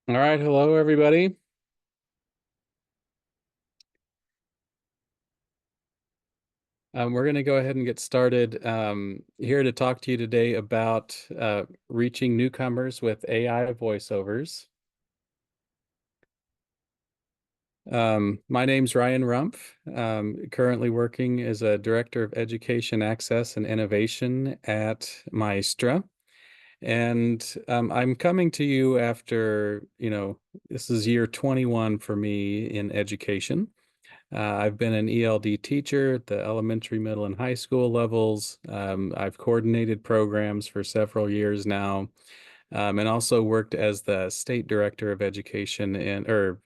All right, hello everybody. We're going to go ahead and get started. Here to talk to you today about reaching newcomers with AI voiceovers. My name's Ryan Rumpf. Currently working as a Director of Education Access and Innovation at Maestra. And I'm coming to you after, this is year 21 for me in education. I've been an ELD teacher at the elementary, middle, and high school levels. I've coordinated programs for several years now, and also worked as the state director of education or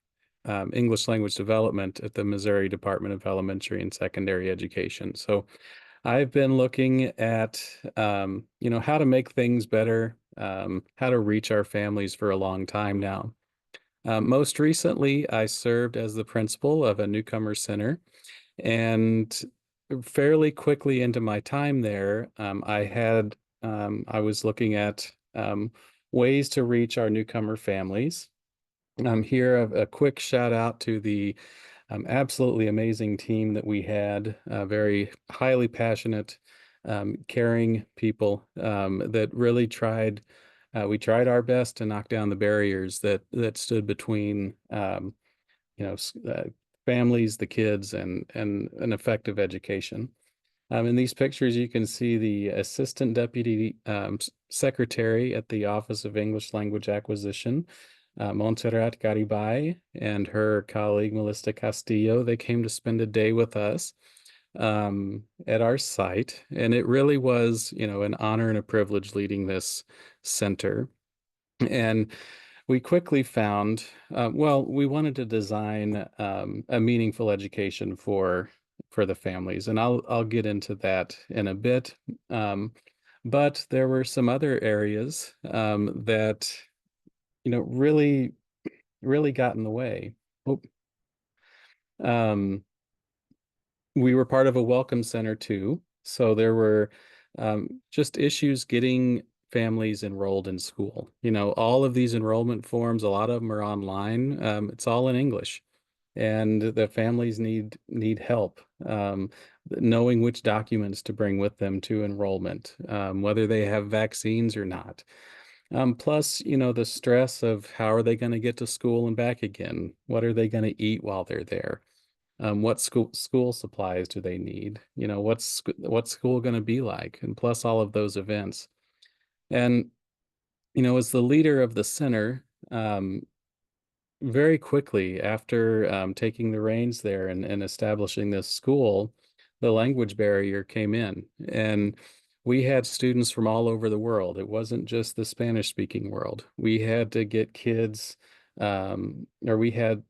English language development at the Missouri Department of Elementary and Secondary Education. So I've been looking at, how to make things better, how to reach our families for a long time now. Most recently, I served as the principal of a newcomer center, and fairly quickly into my time there, I was looking at ways to reach our newcomer families. Here, a quick shout out to the absolutely amazing team that we had, very highly passionate, caring people that really tried. We tried our best to knock down the barriers that stood between you know, families, the kids, and an effective education. In these pictures, you can see the Assistant Deputy Secretary at the Office of English Language Acquisition, Montserrat Garibay, and her colleague, Melissa Castillo. They came to spend a day with us at our site, and it really was, an honor and a privilege leading this center. And we quickly found, we wanted to design a meaningful education for the families, and I'll get into that in a bit. But there were some other areas that really really got in the way. Oh, Um, we were part of a welcome center too, so there were just issues getting families enrolled in school. All of these enrollment forms, a lot of them are online. It's all in English, and the families need help knowing which documents to bring with them to enrollment, whether they have vaccines or not. Plus, the stress of how are they going to get to school and back again? What are they going to eat while they're there? What school supplies do they need? What's school going to be like? And plus all of those events. And, as the leader of the center, very quickly after taking the reins there and establishing this school, the language barrier came in. And we had students from all over the world. It wasn't just the Spanish speaking world. We had to get kids, or we had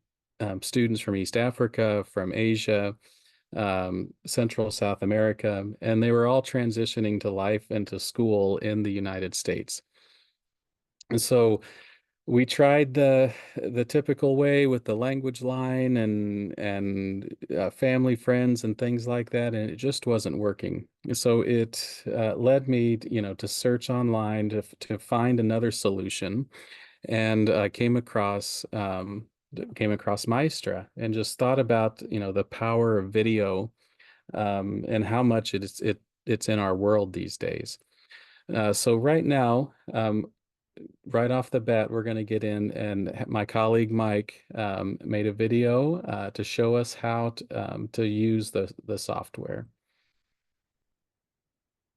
students from East Africa, from Asia, Central South America, and they were all transitioning to life and to school in the United States. And so we tried the typical way with the language line and family friends and things like that, and it just wasn't working. So it led me, to search online to find another solution, and came across Maestra and just thought about, the power of video and how much it's in our world these days. So right now, right off the bat, we're going to get in, and my colleague Mike made a video to show us how to use the software.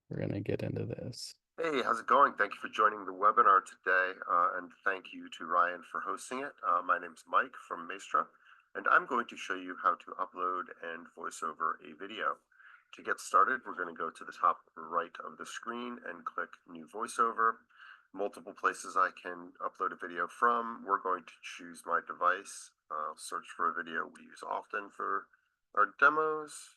We're going to get into this. Hey, how's it going? Thank you for joining the webinar today, and thank you to Ryan for hosting it. My name's Mike from Maestra, and I'm going to show you how to upload and voice over a video. To get started, we're going to go to the top right of the screen and click New Voiceover. Multiple places I can upload a video from. We're going to choose my device, search for a video we use often for our demos.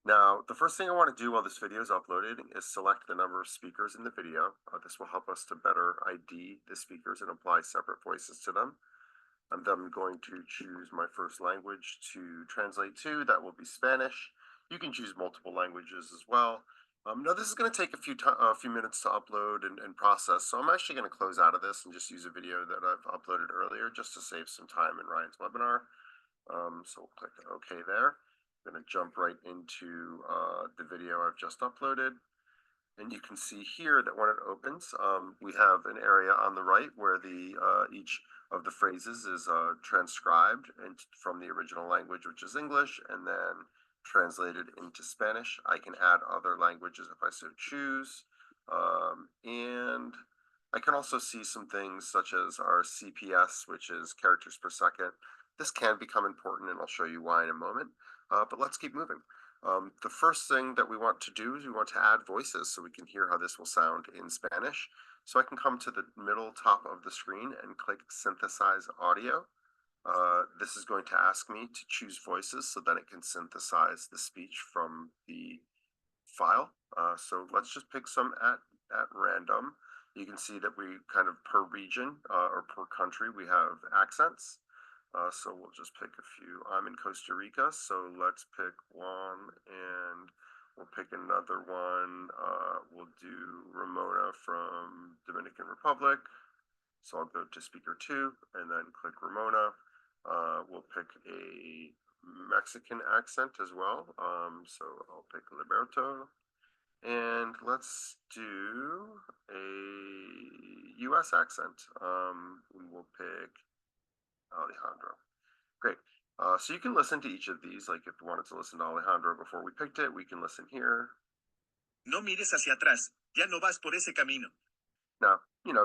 Now, the first thing I want to do while this video is uploaded is select the number of speakers in the video. This will help us to better ID the speakers and apply separate voices to them. I'm then going to choose my first language to translate to. That will be Spanish. You can choose multiple languages as well. No, this is going to take a few minutes to upload and process. So I'm actually going to close out of this and just use a video that I've uploaded earlier just to save some time in Ryan's webinar. So we'll click OK there. I'm going to jump right into the video I've just uploaded. And you can see here that when it opens, we have an area on the right where each of the phrases is transcribed from the original language, which is English, and then translated into Spanish. I can add other languages if I so choose. And I can also see some things such as our CPS, which is characters per second. This can become important, and I'll show you why in a moment. But let's keep moving. The first thing that we want to do is we want to add voices so we can hear how this will sound in Spanish. So I can come to the middle top of the screen and click Synthesize Audio. This is going to ask me to choose voices so that it can synthesize the speech from the file. So let's just pick some at random. You can see that we kind of per region or per country, we have accents. So we'll just pick a few. I'm in Costa Rica, so let's pick one and we'll pick another one. We'll do Ramona from Dominican Republic. So I'll go to speaker 2 and then click Ramona. We'll pick a Mexican accent as well. So I'll pick Liberto. And let's do a US accent. We'll pick Alejandro. Great. So you can listen to each of these. Like if you wanted to listen to Alejandro before we picked it, we can listen here. No mires hacia atrás. Ya no vas por ese camino. Now,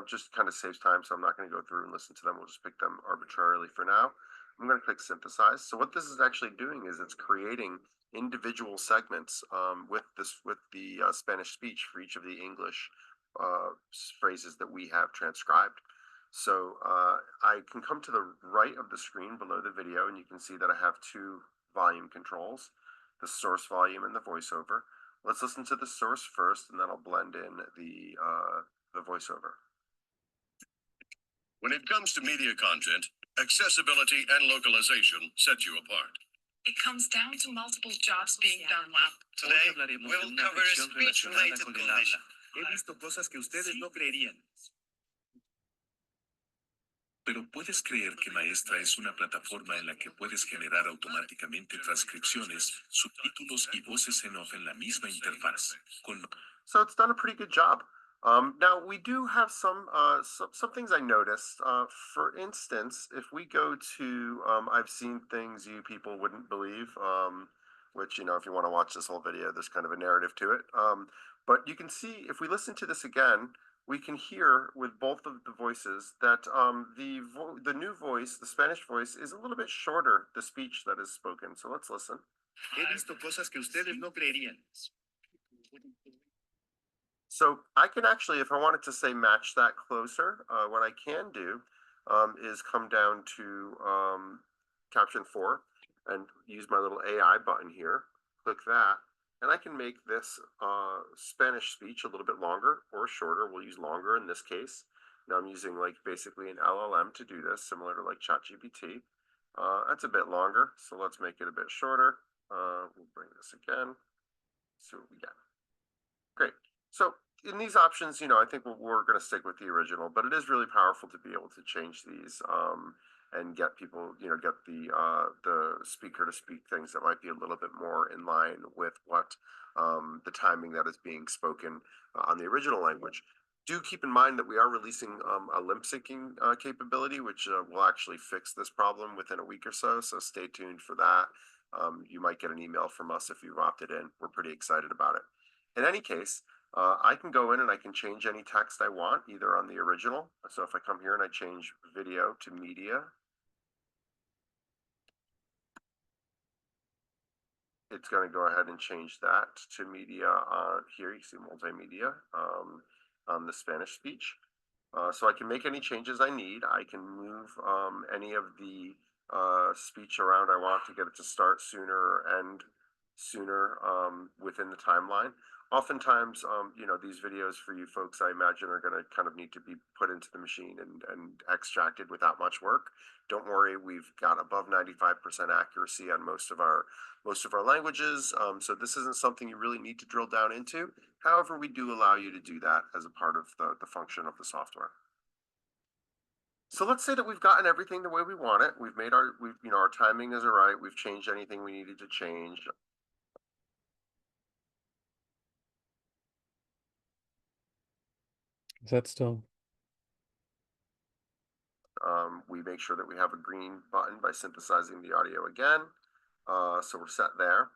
just kind of saves time, so I'm not going to go through and listen to them. We'll just pick them arbitrarily for now. I'm going to click synthesize. So what this is actually doing is it's creating individual segments with the Spanish speech for each of the English phrases that we have transcribed. So I can come to the right of the screen below the video, and you can see that I have 2 volume controls, the source volume and the voiceover. Let's listen to the source first, and then I'll blend in the voiceover. When it comes to media content, accessibility and localization set you apart. It comes down to multiple jobs being done well. Today, we'll cover speech-related conditions. He visto cosas que ustedes no creerían. Pero ¿puedes creer que Maestra es una plataforma en la que puedes generar automáticamente transcripciones, subtítulos y voces en off en la misma interfaz? So it's done a pretty good job. Now we do have some things I noticed. For instance, if we go to, I've seen things you people wouldn't believe, which, if you want to watch this whole video, there's kind of a narrative to it. But you can see, if we listen to this again, we can hear with both of the voices that the new voice, the Spanish voice, is a little bit shorter, the speech that is spoken. So let's listen. He visto cosas que ustedes no creerían. So I can actually, if I wanted to say match that closer, what I can do is come down to Caption 4 and use my little AI button here, click that, and I can make this Spanish speech a little bit longer or shorter. We'll use longer in this case. Now I'm using basically an LLM to do this, similar to ChatGPT. That's a bit longer, so let's make it a bit shorter. We'll bring this again. See what we get. Great. So in these options, I think we're going to stick with the original, but it is really powerful to be able to change these and get people, get the speaker to speak things that might be a little bit more in line with what the timing that is being spoken on the original language. Do keep in mind that we are releasing a lip syncing capability, which will actually fix this problem within a week or so. So stay tuned for that. You might get an email from us if you've opted in. We're pretty excited about it. In any case, I can go in and I can change any text I want, either on the original. So if I come here and I change video to media, it's going to go ahead and change that to media here. You see multimedia on the Spanish speech. So I can make any changes I need. I can move any of the speech around I want to get it to start sooner or end sooner within the timeline. Oftentimes, these videos for you folks, I imagine, are going to kind of need to be put into the machine and extracted without much work. Don't worry, we've got above 95% accuracy on most of our languages. So this isn't something you really need to drill down into. However, we do allow you to do that as a part of the function of the software. So let's say that we've gotten everything the way we want it. We've made our timing is all right. We've changed anything we needed to change. Is that still? We make sure that we have a green button by synthesizing the audio again. So we're set there.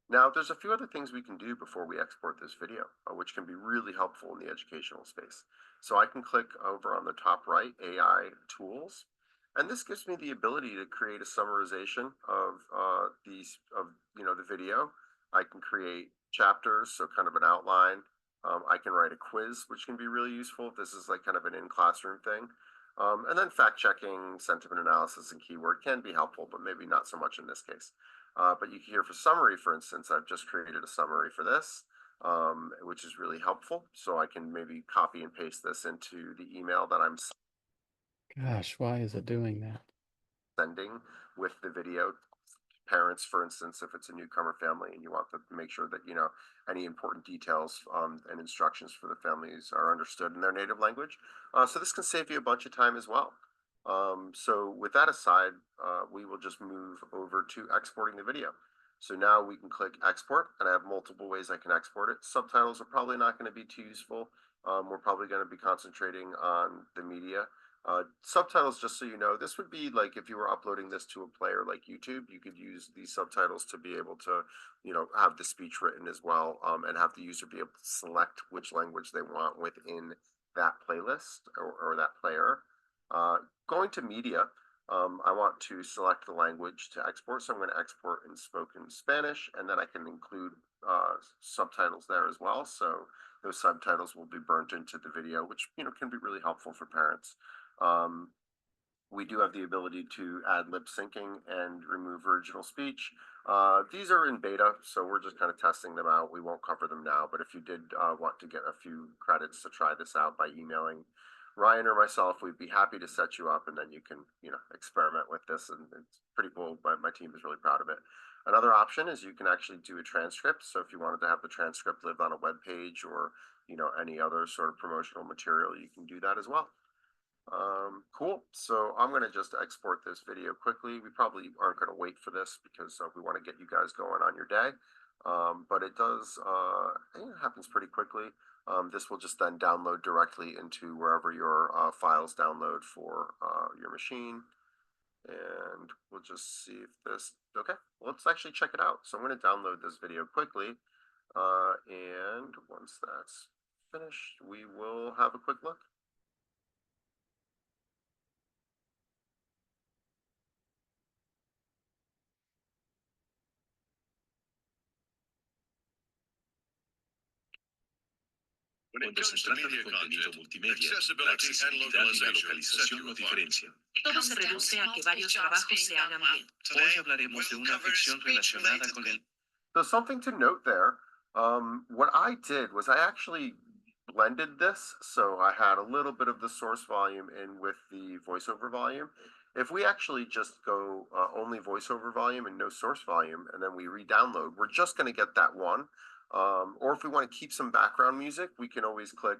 Now, there's a few other things we can do before we export this video, which can be really helpful in the educational space. So I can click over on the top right, AI Tools, and this gives me the ability to create a summarization of the video. I can create chapters, so kind of an outline. I can write a quiz, which can be really useful if this is like kind of an in-classroom thing. And then fact checking, sentiment analysis, and keyword can be helpful, but maybe not so much in this case. But you can hear for summary, for instance, I've just created a summary for this, which is really helpful. So I can maybe copy and paste this into the email that I'm Gosh, why is it doing that? sending with the video. Parents, for instance, if it's a newcomer family and you want to make sure that any important details and instructions for the families are understood in their native language. So this can save you a bunch of time as well. So with that aside, we will just move over to exporting the video. So now we can click export, and I have multiple ways I can export it. Subtitles are probably not going to be too useful. We're probably going to be concentrating on the media. Subtitles, just so you know, this would be like if you were uploading this to a player like YouTube, you could use these subtitles to be able to, have the speech written as well, and have the user be able to select which language they want within that playlist or that player. Going to media, I want to select the language to export, so I'm going to export in spoken Spanish, and then I can include subtitles there as well. So those subtitles will be burnt into the video, which can be really helpful for parents. We do have the ability to add lip syncing and remove original speech. These are in beta, so we're just kind of testing them out. We won't cover them now, but if you did want to get a few credits to try this out by emailing Ryan or myself, we'd be happy to set you up, and then you can, experiment with this, and it's pretty cool. My team is really proud of it. Another option is you can actually do a transcript. So if you wanted to have the transcript live on a web page or, any other sort of promotional material, you can do that as well. Cool. So I'm going to just export this video quickly. We probably aren't going to wait for this because we want to get you guys going on your day. But it does, it happens pretty quickly. This will just then download directly into wherever your files download for your machine. And we'll just see if this, okay, let's actually check it out. So I'm going to download this video quickly. And once that's finished, we will have a quick look. When it Cuando comes se to trata de media contenido content, multimedia, la accessibility and accesibilidad y la localization set localización you no apart. diferencian. Todo se reduce a que varios trabajos se hagan bien. Hoy hablaremos de una afección relacionada con el So something to note there, what I did was I actually blended this. So I had a little bit of the source volume in with the voiceover volume. If we actually just go only voiceover volume and no source volume, and then we re-download, we're just going to get that one. Or if we want to keep some background music, we can always click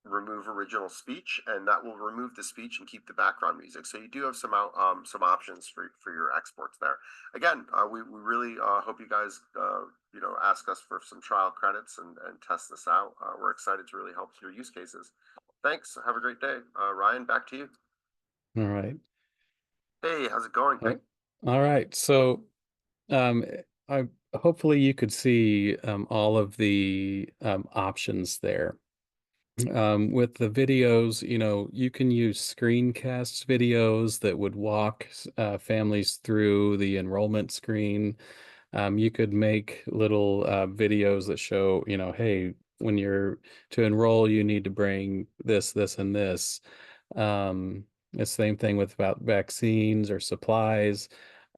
remove original speech, and that will remove the speech and keep the background music. So you do have some options for your exports there. Again, we really hope you guys ask us for some trial credits and test this out. We're excited to really help your use cases. Thanks. Have a great day. Ryan, back to you. All right. Hey, how's it going? All right. So I hopefully you could see all of the options there. With the videos, you can use screencast videos that would walk families through the enrollment screen. You could make little videos that show, hey, when you're to enroll, you need to bring this, this, and this. The same thing with about vaccines or supplies,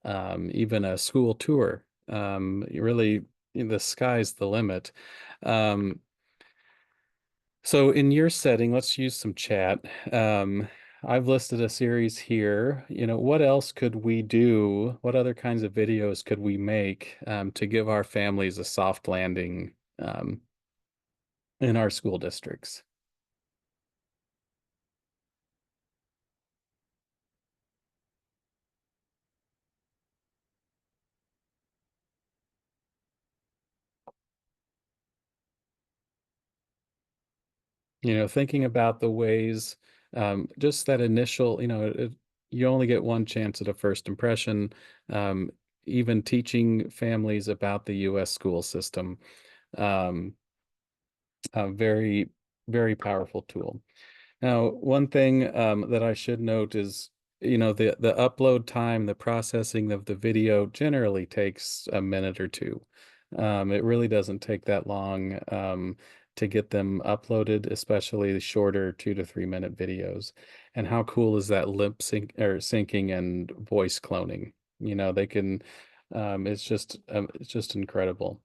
even a school tour. Really the sky's the limit. Um, so in your setting, let's use some chat. I've listed a series here. What else could we do? What other kinds of videos could we make to give our families a soft landing in our school districts? Thinking about the ways, just that initial, you only get one chance at a first impression. Um, Even teaching families about the U.S. school system, um, a very, very powerful tool. Now, one thing that I should note is, the upload time, the processing of the video generally takes a minute or two. It really doesn't take that long to get them uploaded, especially the shorter 2 to 3 minute videos. And how cool is that lip sync or syncing and voice cloning? They can, it's just incredible.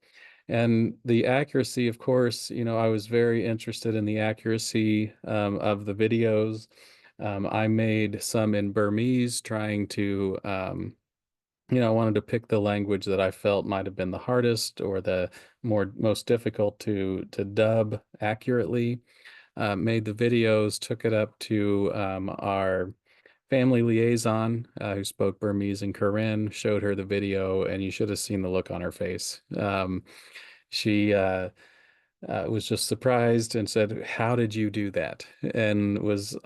And the accuracy, of course, I was very interested in the accuracy of the videos. I made some in Burmese, trying to, I wanted to pick the language that I felt might have been the hardest or the most difficult to dub accurately. Made the videos, took it up to our family liaison who spoke Burmese and Karen, showed her the video, and you should have seen the look on her face. She was just surprised and said, "How did you do that?" And was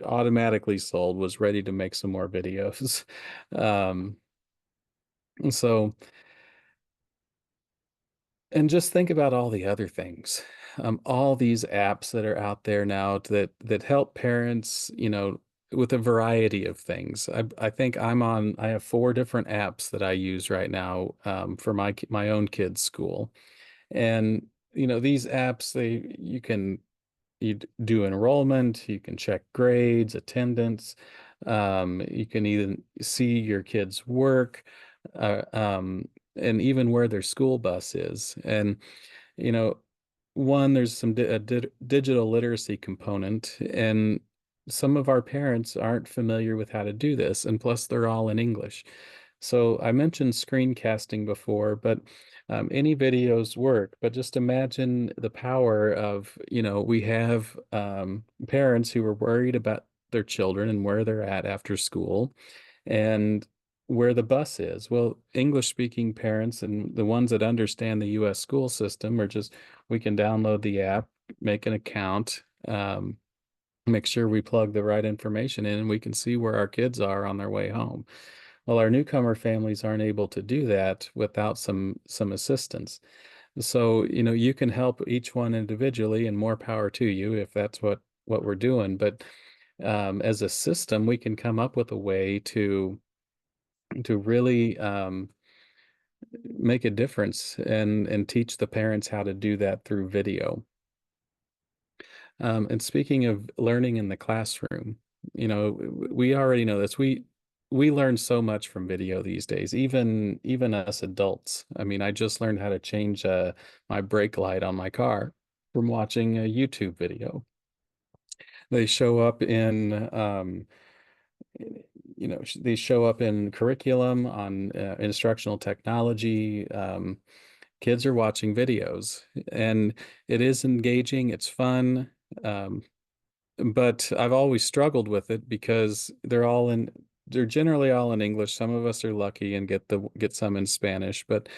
automatically sold, was ready to make some more videos. Um, so, and just think about all the other things, all these apps that are out there now that help parents, with a variety of things. I think I have 4 different apps that I use right now for my own kids' school. And these apps, you do enrollment, you can check grades, attendance, you can even see your kids' work, uh, um, and even where their school bus is. And you know, there's a digital literacy component, and some of our parents aren't familiar with how to do this, and plus they're all in English. So I mentioned screencasting before, but any videos work. But just imagine the power of, we have parents who are worried about their children and where they're at after school and where the bus is. Well, English speaking parents and the ones that understand the US school system are just, we can download the app, make an account, make sure we plug the right information in, and we can see where our kids are on their way home. Well, our newcomer families aren't able to do that without some assistance. So, you can help each one individually, and more power to you if that's what we're doing. But as a system, we can come up with a way to really make a difference and teach the parents how to do that through video. And speaking of learning in the classroom, we already know this. We learn so much from video these days, even us adults. I mean, I just learned how to change my brake light on my car from watching a YouTube video. They show up in they show up in curriculum on instructional technology. Kids are watching videos, and it is engaging. It's fun. Um, but I've always struggled with it because they're generally all in English. Some of us are lucky and get some in Spanish, but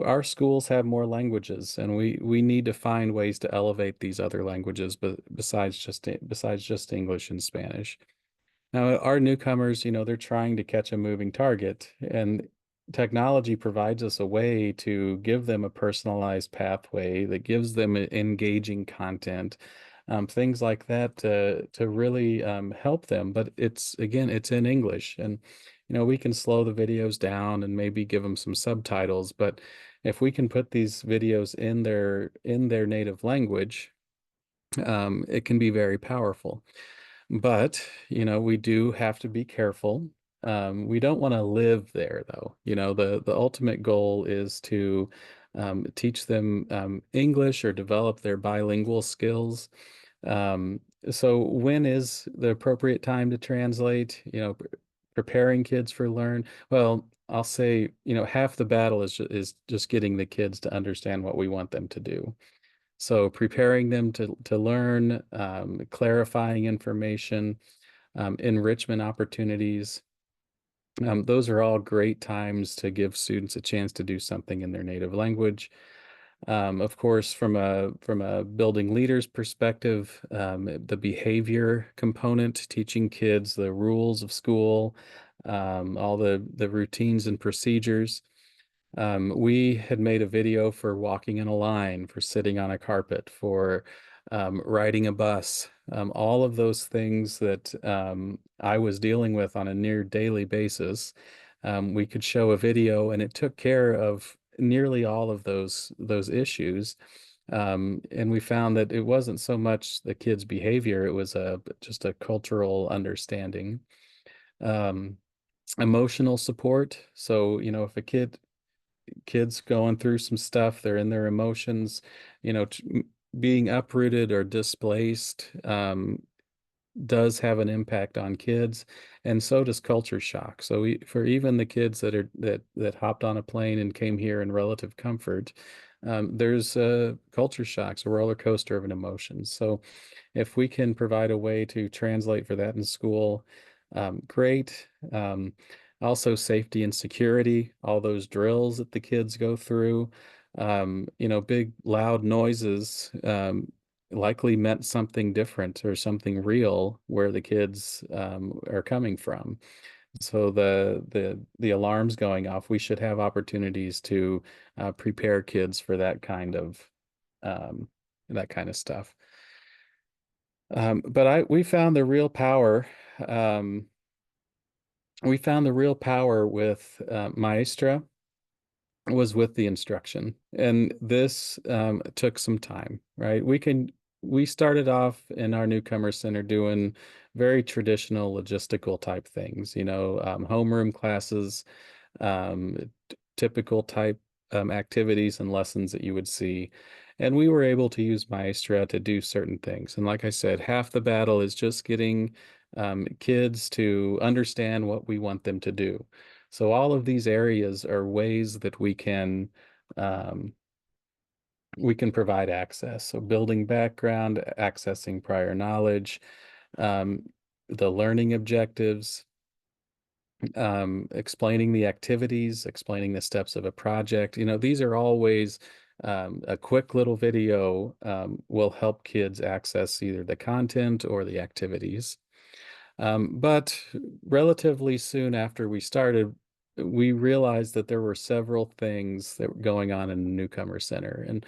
our schools have more languages, and we need to find ways to elevate these other languages, but besides just English and Spanish. Now, our newcomers, they're trying to catch a moving target, and technology provides us a way to give them a personalized pathway that gives them engaging content, things like that to really help them. But it's in English, and we can slow the videos down and maybe give them some subtitles. But if we can put these videos in their native language, it can be very powerful. But, we do have to be careful. We don't want to live there though. The ultimate goal is to teach them English or develop their bilingual skills. So when is the appropriate time to translate? Preparing kids for learn. Well, I'll say, half the battle is just getting the kids to understand what we want them to do. So preparing them to learn, clarifying information, enrichment opportunities. Those are all great times to give students a chance to do something in their native language. Of course, from a building leaders perspective, the behavior component, teaching kids the rules of school, all the routines and procedures. We had made a video for walking in a line, for sitting on a carpet, for riding a bus, all of those things that I was dealing with on a near daily basis. We could show a video, and it took care of nearly all of those issues. And we found that it wasn't so much the kids' behavior; it was just a cultural understanding. Um, Emotional support. So, if a kid's going through some stuff, they're in their emotions, being uprooted or displaced does have an impact on kids, and so does culture shock. So for even the kids that hopped on a plane and came here in relative comfort, there's culture shocks, a roller coaster of an emotion. So if we can provide a way to translate for that in school, great. Also safety and security, all those drills that the kids go through, big loud noises, likely meant something different or something real where the kids are coming from. So the alarms going off, we should have opportunities to prepare kids for um, that kind of stuff. But we found the real power. We found the real power with Maestra was with the instruction, and this took some time, right? We started off in our newcomer center doing very traditional logistical type things, homeroom classes, typical type activities and lessons that you would see. And we were able to use Maestra to do certain things. And like I said, half the battle is just getting kids to understand what we want them to do. So all of these areas are ways that um, we can provide access. So building background, accessing prior knowledge, um, the learning objectives, explaining the activities, explaining the steps of a project. These are all ways a quick little video will help kids access either the content or the activities. But relatively soon after we started, we realized that there were several things that were going on in the Newcomer Center. And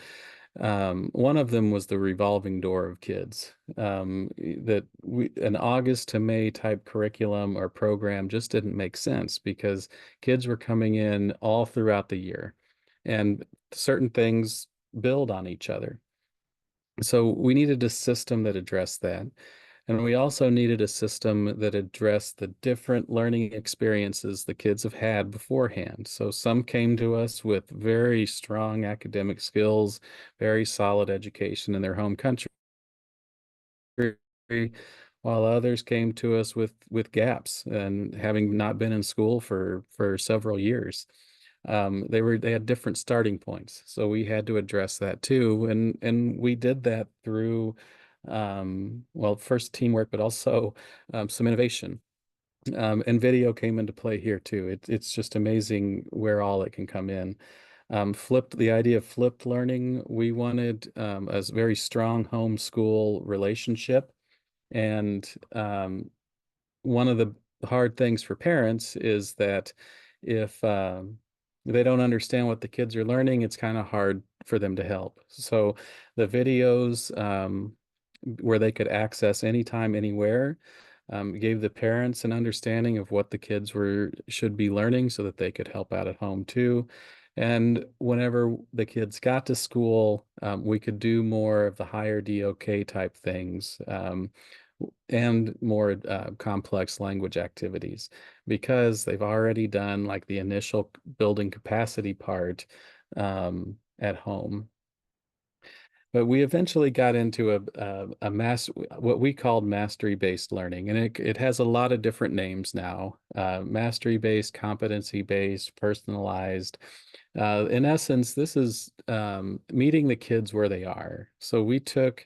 one of them was the revolving door of kids. An August to May type curriculum or program just didn't make sense because kids were coming in all throughout the year, and certain things build on each other. So we needed a system that addressed that. And we also needed a system that addressed the different learning experiences the kids have had beforehand. So some came to us with very strong academic skills, very solid education in their home country, while others came to us with gaps and having not been in school for several years. They had different starting points, so we had to address that too, and we did that through well, first teamwork, but also some innovation. And video came into play here too. It's just amazing where all it can come in. The idea of flipped learning, we wanted a very strong homeschool relationship. And one of the hard things for parents is that if they don't understand what the kids are learning, it's kind of hard for them to help. So the videos where they could access anytime, anywhere, gave the parents an understanding of what the kids should be learning so that they could help out at home too. And whenever the kids got to school, we could do more of the higher DOK type things, and more complex language activities because they've already done like the initial building capacity part. at home. But we eventually got into what we called mastery-based learning, and it has a lot of different names now. Mastery-based, competency-based, personalized. In essence, this is meeting the kids where they are. So we took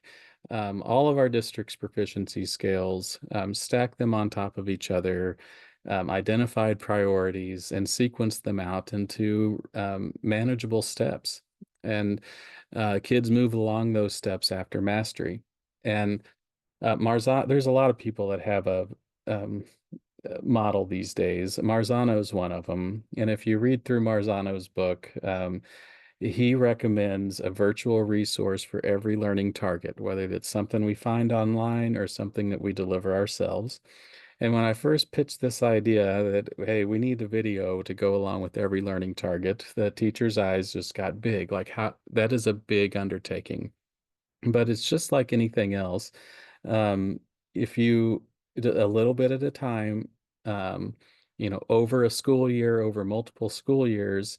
all of our district's proficiency scales, stacked them on top of each other, identified priorities, and sequenced them out into manageable steps. And kids move along those steps after mastery. And there's a lot of people that have a model these days. Marzano is one of them. And if you read through Marzano's book, he recommends a virtual resource for every learning target, whether it's something we find online or something that we deliver ourselves. And when I first pitched this idea that, hey, we need a video to go along with every learning target, the teacher's eyes just got big. Like, how that is a big undertaking. But it's just like anything else. Um, if you a little bit at a time, um, over a school year, over multiple school years,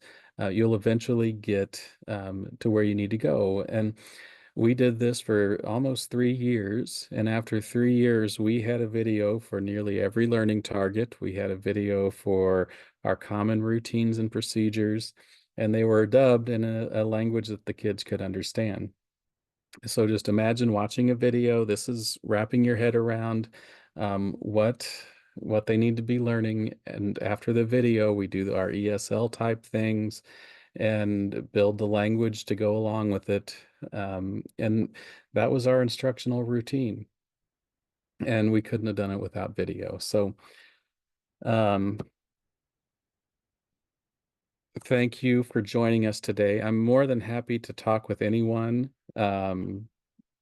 you'll eventually get to where you need to go. And we did this for almost 3 years. And after 3 years, we had a video for nearly every learning target. We had a video for our common routines and procedures, and they were dubbed in a language that the kids could understand. So just imagine watching a video. This is wrapping your head around what they need to be learning. And after the video, we do our ESL type things and build the language to go along with it. And that was our instructional routine. And we couldn't have done it without video. So thank you for joining us today. I'm more than happy to talk with anyone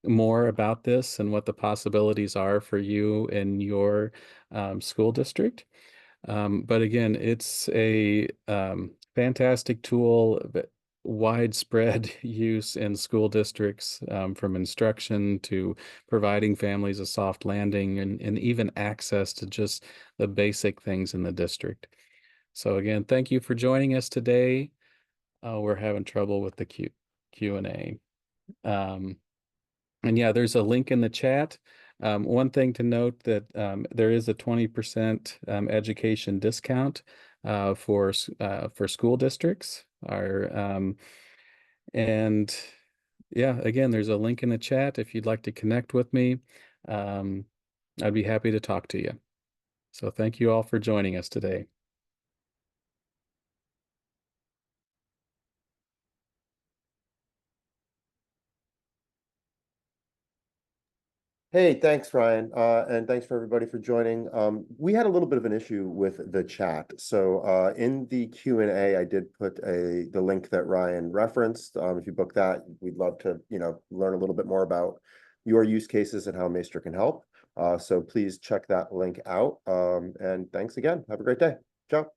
more about this and what the possibilities are for you in your school district. But again, it's a fantastic tool, widespread use in school districts, from instruction to providing families a soft landing and even access to just the basic things in the district. So again, thank you for joining us today. We're having trouble with the Q&A. And yeah, there's a link in the chat. One thing to note that there is a 20% education discount for school districts. And yeah, again, there's a link in the chat if you'd like to connect with me. I'd be happy to talk to you. So thank you all for joining us today. Hey, thanks, Ryan. And thanks for everybody for joining. We had a little bit of an issue with the chat. So in the Q&A, I did put the link that Ryan referenced. If you book that, we'd love to, learn a little bit more about your use cases and how Maestra can help. So please check that link out. And thanks again. Have a great day. Ciao.